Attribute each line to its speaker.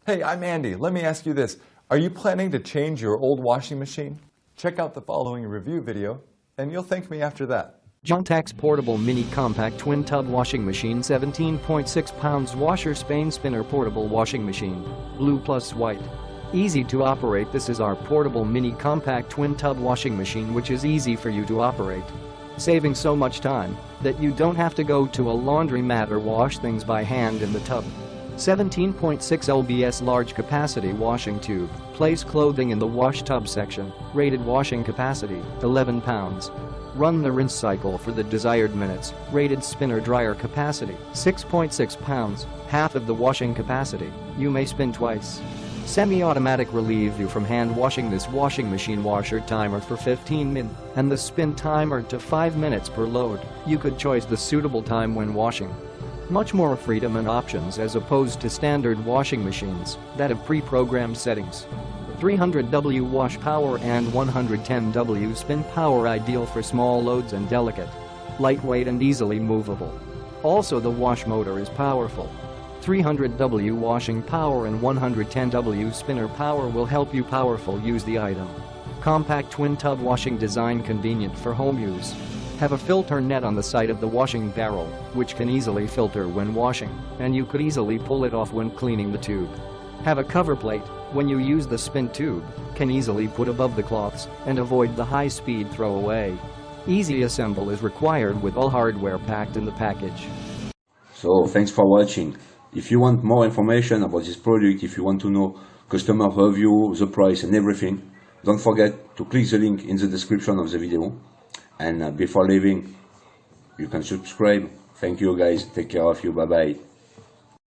Speaker 1: Hey, I'm Andy. Let me ask you this. Are you planning to change your old washing machine? Check out the following review video, and you'll thank me after that.
Speaker 2: Giantex Portable Mini Compact Twin Tub Washing Machine, 17.6 pounds washer, Spain spinner portable washing machine, blue plus white. Easy to operate. This is our portable mini compact twin tub washing machine, which is easy for you to operate, saving so much time that you don't have to go to a laundromat or wash things by hand in the tub. 17.6 lbs large capacity washing tube, place clothing in the wash tub section, rated washing capacity 11 pounds. Run the rinse cycle for the desired minutes, rated spinner dryer capacity 6.6 pounds, half of the washing capacity. You may spin twice. Semi-automatic relieve you from hand washing. This washing machine washer timer for 15 minutes and the spin timer to 5 minutes per load. You could choose the suitable time when washing. Much more freedom and options as opposed to standard washing machines that have pre-programmed settings. 300W wash power and 110W spin power, ideal for small loads and delicate, lightweight and easily movable. Also, the wash motor is powerful. 300W washing power and 110W spinner power will help you powerful use the item. Compact twin tub washing design, convenient for home use. Have a filter net on the side of the washing barrel, which can easily filter when washing, and you could easily pull it off when cleaning the tube. Have a cover plate when you use the spin tube, can easily put above the cloths and avoid the high-speed throwaway. Easy assemble is required with all hardware packed in the package.
Speaker 3: So thanks for watching. If you want more information about this product, if you want to know customer review, the price and everything, don't forget to click the link in the description of the video. And before leaving, you can subscribe. Thank you guys. Take care of you. Bye bye.